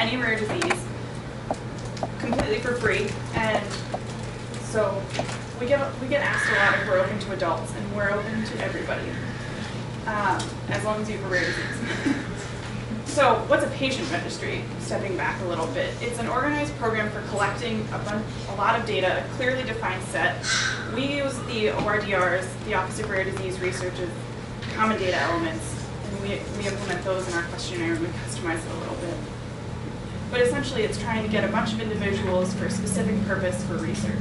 any rare disease completely for free. And so we get asked a lot if we're open to adults, and we're open to everybody, as long as you have a rare disease. So what's a patient registry? Stepping back a little bit. It's an organized program for collecting a lot of data, a clearly defined set. We use the ORDRs, the Office of Rare Disease Research's common data elements, and we implement those in our questionnaire, and we customize it a little bit. But essentially it's trying to get a bunch of individuals for a specific purpose for research.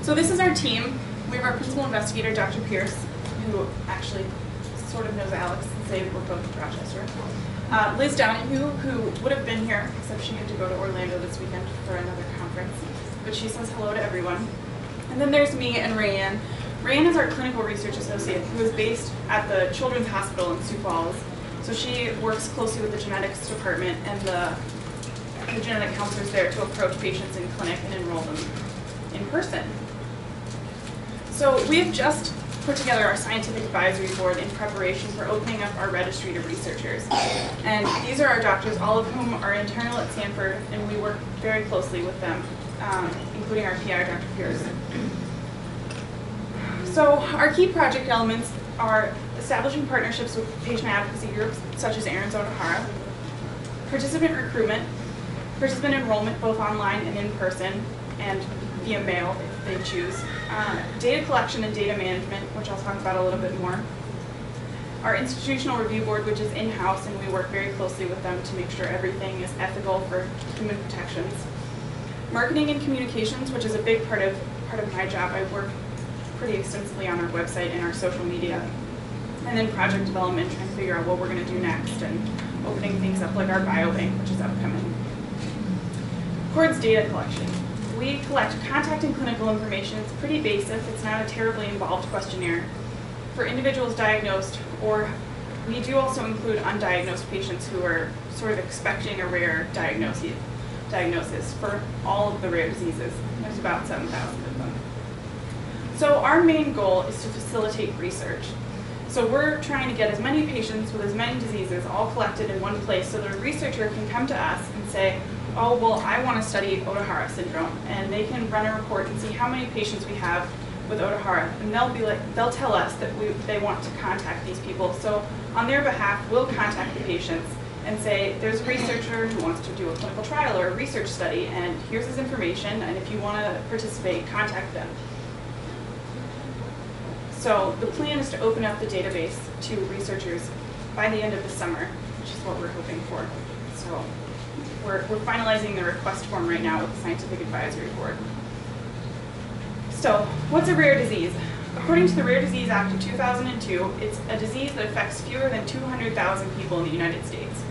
So this is our team. We have our principal investigator, Dr. Pierce, who actually sort of knows Alex, and say we're both in Rochester. Liz Donahue, who would have been here, except she had to go to Orlando this weekend for another conference, but she says hello to everyone. And then there's me and Rayanne. Rayanne is our clinical research associate, who is based at the Children's Hospital in Sioux Falls. So she works closely with the genetics department and the genetic counselors there to approach patients in clinic and enroll them in person. So we have just put together our scientific advisory board in preparation for opening up our registry to researchers. And these are our doctors, all of whom are internal at Stanford, and we work very closely with them, including our PI, Dr. Pierce. So our key project elements are establishing partnerships with patient advocacy groups, such as Aaron's Ohtahara, participant recruitment, participant enrollment both online and in person, and via mail if they choose, data collection and data management, which I'll talk about a little bit more, our institutional review board, which is in-house, and we work very closely with them to make sure everything is ethical for human protections, marketing and communications, which is a big part of my job. I work pretty extensively on our website and our social media, and then project development, trying to figure out what we're going to do next, and opening things up like our biobank, which is upcoming. CORDs data collection. We collect contact and clinical information. It's pretty basic. It's not a terribly involved questionnaire for individuals diagnosed, or we do also include undiagnosed patients who are sort of expecting a rare diagnosis for all of the rare diseases. There's about 7,000 of them. So our main goal is to facilitate research. So we're trying to get as many patients with as many diseases all collected in one place so that a researcher can come to us and say, oh, well, I want to study Ohtahara syndrome, and they can run a report and see how many patients we have with Ohtahara, and they'll tell us that they want to contact these people. So on their behalf, we'll contact the patients and say, there's a researcher who wants to do a clinical trial or a research study, and here's his information, and if you want to participate, contact them. So the plan is to open up the database to researchers by the end of the summer, which is what we're hoping for. So we're finalizing the request form right now with the Scientific Advisory Board. So what's a rare disease? According to the Rare Disease Act of 2002, it's a disease that affects fewer than 200,000 people in the United States.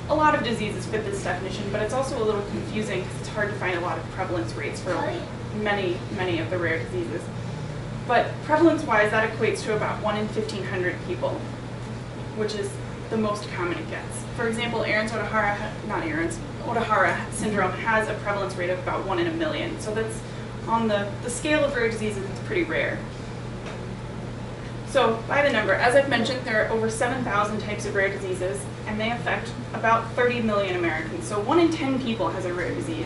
A lot of diseases fit this definition, but it's also a little confusing because it's hard to find a lot of prevalence rates for many of the rare diseases. But prevalence-wise, that equates to about 1 in 1,500 people, which is the most common it gets. For example, Ohtahara syndrome has a prevalence rate of about 1 in a million. So that's on the scale of rare diseases, it's pretty rare. So by the number, as I've mentioned, there are over 7,000 types of rare diseases, and they affect about 30 million Americans. So 1 in 10 people has a rare disease.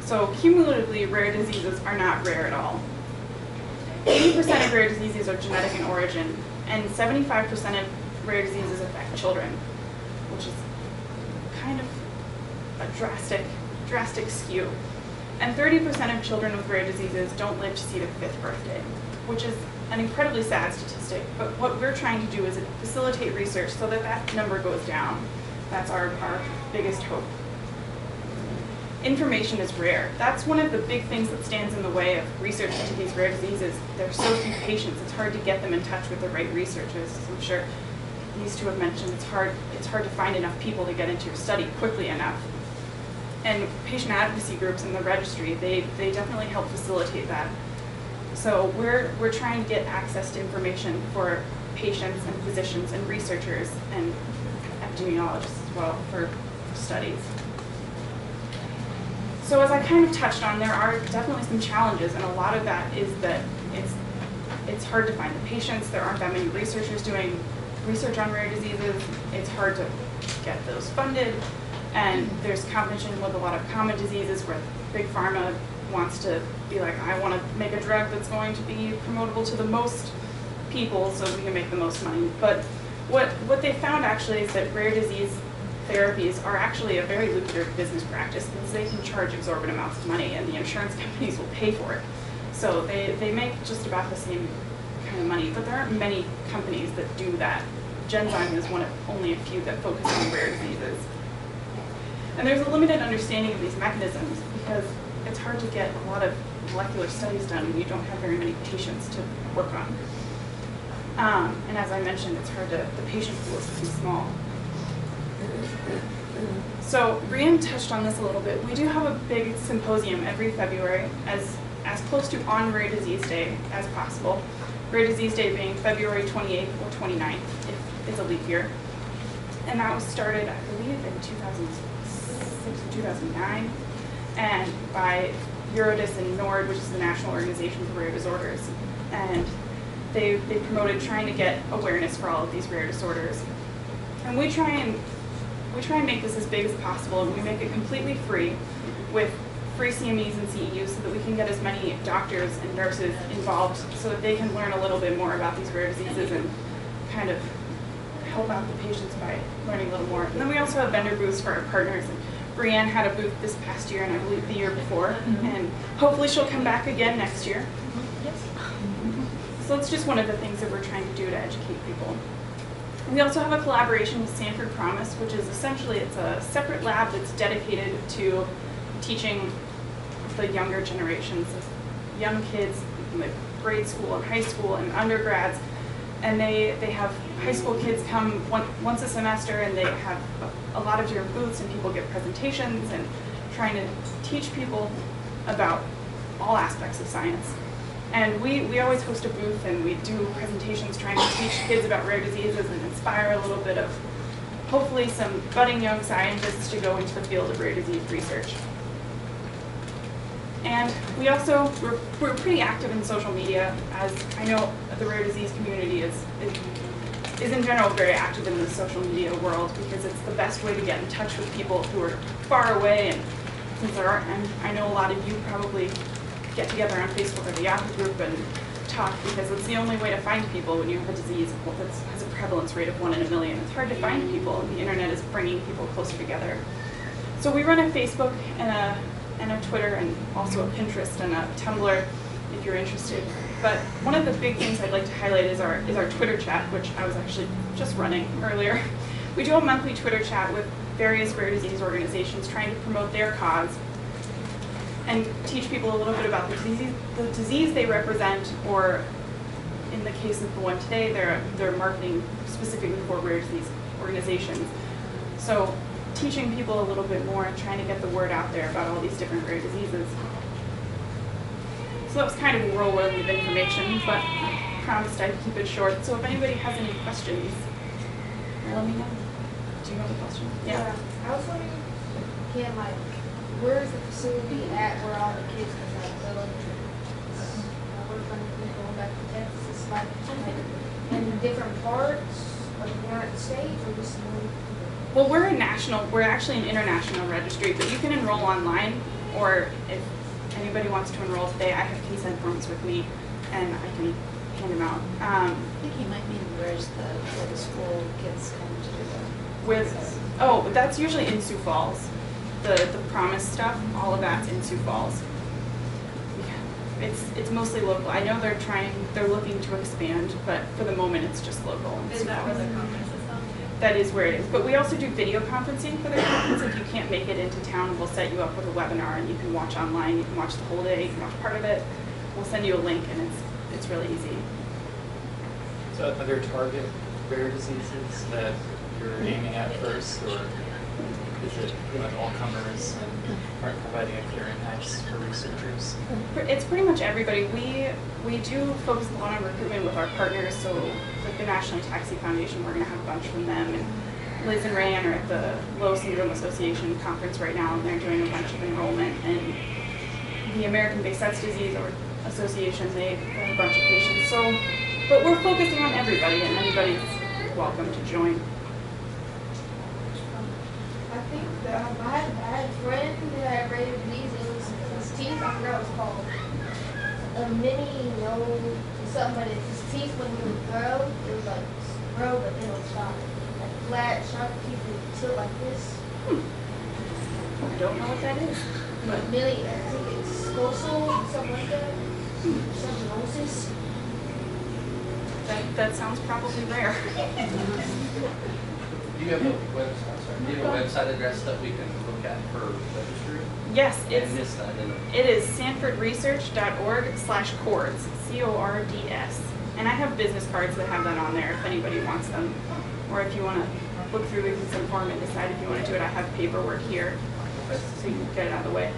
So cumulatively, rare diseases are not rare at all. 80% of rare diseases are genetic in origin, and 75% of rare diseases affect children, which is kind of a drastic skew. And 30% of children with rare diseases don't live to see their 5th birthday, which is an incredibly sad statistic. But what we're trying to do is facilitate research so that that number goes down. That's our biggest hope. Information is rare. That's one of the big things that stands in the way of research into these rare diseases. There are so few patients, it's hard to get them in touch with the right researchers. As I'm sure these two have mentioned, it's hard to find enough people to get into your study quickly enough. And patient advocacy groups in the registry, they definitely help facilitate that. So we're trying to get access to information for patients and physicians and researchers and epidemiologists as well for studies. So as I kind of touched on, there are definitely some challenges, and a lot of that is that it's hard to find the patients. There aren't that many researchers doing research on rare diseases. It's hard to get those funded. And there's competition with a lot of common diseases where Big Pharma wants to be like, I want to make a drug that's going to be promotable to the most people so we can make the most money. But what they found actually is that rare disease therapies are actually a very lucrative business practice because they can charge exorbitant amounts of money and the insurance companies will pay for it. So they make just about the same kind of money, but there aren't many companies that do that. Genzyme is one of only a few that focus on rare diseases. And there's a limited understanding of these mechanisms because it's hard to get a lot of molecular studies done when you don't have very many patients to work on. And as I mentioned, it's hard to, the patient pool is too small. So Brianne touched on this a little bit. We do have a big symposium every February, as close to on Rare Disease Day as possible. Rare Disease Day being February 28th or 29th, if it's a leap year. And that was started, I believe, in 2006 or 2009, and by Eurodis and NORD, which is the National Organization for Rare Disorders. And they promoted trying to get awareness for all of these rare disorders. And we try and make this as big as possible, and we make it completely free with free CMEs and CEUs so that we can get as many doctors and nurses involved so that they can learn a little bit more about these rare diseases and kind of help out the patients by learning a little more. And then we also have vendor booths for our partners. And Brianne had a booth this past year and I believe the year before, and hopefully she'll come back again next year. So that's just one of the things that we're trying to do to educate people. We also have a collaboration with Sanford Promise, which is essentially, it's a separate lab that's dedicated to teaching the younger generations of young kids in the grade school and high school and undergrads. And they have high school kids come once a semester, and they have a lot of different booths, and people give presentations and trying to teach people about all aspects of science. And we always host a booth and we do presentations trying to teach kids about rare diseases and inspire a little bit of, hopefully, some budding young scientists to go into the field of rare disease research. And we also, we're pretty active in social media, as I know the rare disease community is in general very active in the social media world because it's the best way to get in touch with people who are far away. And since there aren't, and I know a lot of you probably get together on Facebook or the Yahoo group and talk because it's the only way to find people when you have a disease that has a prevalence rate of 1 in a million. It's hard to find people, and the internet is bringing people closer together. So we run a Facebook and a Twitter and also a Pinterest and a Tumblr if you're interested. But one of the big things I'd like to highlight is our Twitter chat, which I was actually just running earlier. We do a monthly Twitter chat with various rare disease organizations trying to promote their cause and teach people a little bit about the disease they represent, or in the case of the one today, they're marketing specifically for rare disease organizations. So teaching people a little bit more and trying to get the word out there about all these different rare diseases. So that was kind of a whirlwind of information, but I promised I'd keep it short. So if anybody has any questions, let me know. Do you have a question? Yeah. I was wondering, again, like, where is the facility at where all the kids can go? We're going to be going back to Texas, like in different parts of the United States, or just one? Well, we're actually an international registry, but you can enroll online, or if anybody wants to enroll today, I have consent forms with me, and I can hand them out. I think you might mean where the school kids come to do that. Oh, that's usually in Sioux Falls. The Promise stuff, all of that's in Sioux Falls. Yeah. It's mostly local. I know they're looking to expand, but for the moment it's just local. Is that where the conference is on? That is where it is. But we also do video conferencing for the conference. If you can't make it into town, we'll set you up with a webinar and you can watch online. You can watch the whole day. You can watch part of it. We'll send you a link, and it's really easy. So are there target rare diseases that you're aiming at first, or is it like all comers and are providing a clearinghouse for researchers? It's pretty much everybody. We do focus a lot on recruitment with our partners. So like the National Ataxia Foundation, we're going to have a bunch from them. And Liz and Rayanne are at the Low Syndrome Association conference right now, and they're doing a bunch of enrollment. And the American Behçet's Disease Association, they have a bunch of patients. So, but we're focusing on everybody, and anybody's welcome to join. I think that I forgot what it's called. A mini nose, something, but his teeth when he would grow, it was like grow, but then it would stop. Like flat, sharp teeth would tilt like this. I don't know what that is. But Millie, I think it's scosal, something like that. Something noses. That sounds probably rare. Do you have a website? Do you have a website address that we can look at for registry? Yes, I missed that. it is sanfordresearch.org/CORDs, CORDS. And I have business cards that have that on there if anybody wants them. Or if you want to look through the consent form and decide if you want to do it, I have paperwork here so you can get it out of the way.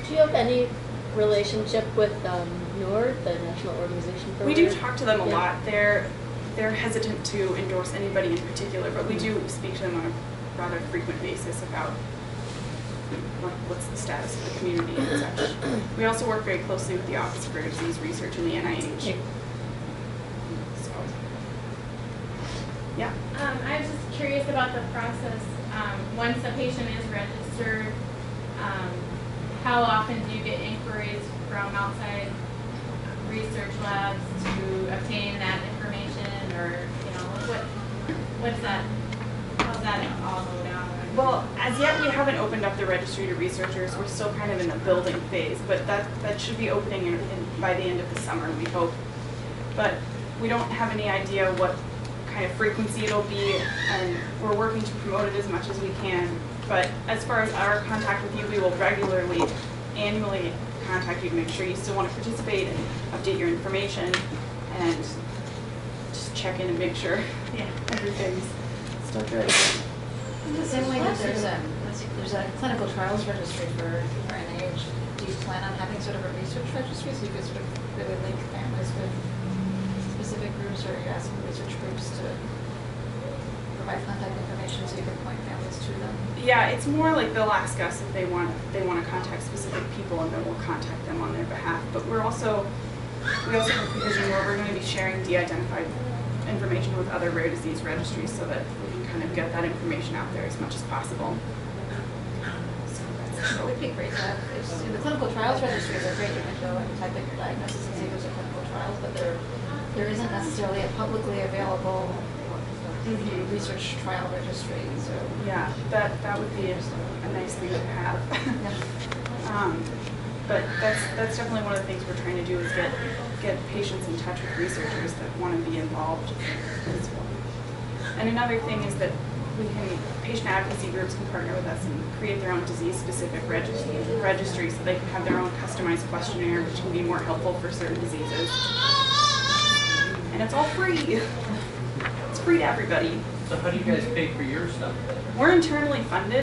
Do you have any relationship with NORD, the National Organization for We Rare? do talk to them a Yeah. lot. They're hesitant to endorse anybody in particular, but we do speak to them on a rather frequent basis about what's the status of the community and such. We also work very closely with the Office of Rare Disease Research and the NIH. So, yeah. I was just curious about the process. Once a patient is registered, how often do you get inquiries from outside research labs to obtain that information, or what's that? How's that all go down? Well, as yet we haven't opened up the registry to researchers. We're still kind of in the building phase, but that should be opening by the end of the summer, we hope. But we don't have any idea what kind of frequency it'll be, and we're working to promote it as much as we can. But as far as our contact with you, we will regularly, annually contact you to make sure you still want to participate and update your information and just check in and make sure everything's still good. In the same way that there's a clinical trials registry for NIH, do you plan on having sort of a research registry so you could sort of really link families with specific groups, or are you asking research groups to provide contact information so you can point families to them? Yeah, it's more like they'll ask us if they want to contact specific people, and then we'll contact them on their behalf. But we also have a provision where we're going to be sharing de-identified information with other rare disease registries so that we can kind of get that information out there as much as possible. It would be great to have, the clinical trials registries are great. You can go and type in your diagnosis and see there's a clinical trials, but there isn't necessarily a publicly available research trial registry. So yeah, that would be a nice thing to have. But that's definitely one of the things we're trying to do is get patients in touch with researchers that want to be involved as well. And another thing is that patient advocacy groups can partner with us and create their own disease-specific registry so they can have their own customized questionnaire, which can be more helpful for certain diseases. And it's all free. It's free to everybody. So how do you guys pay for your stuff? We're internally funded.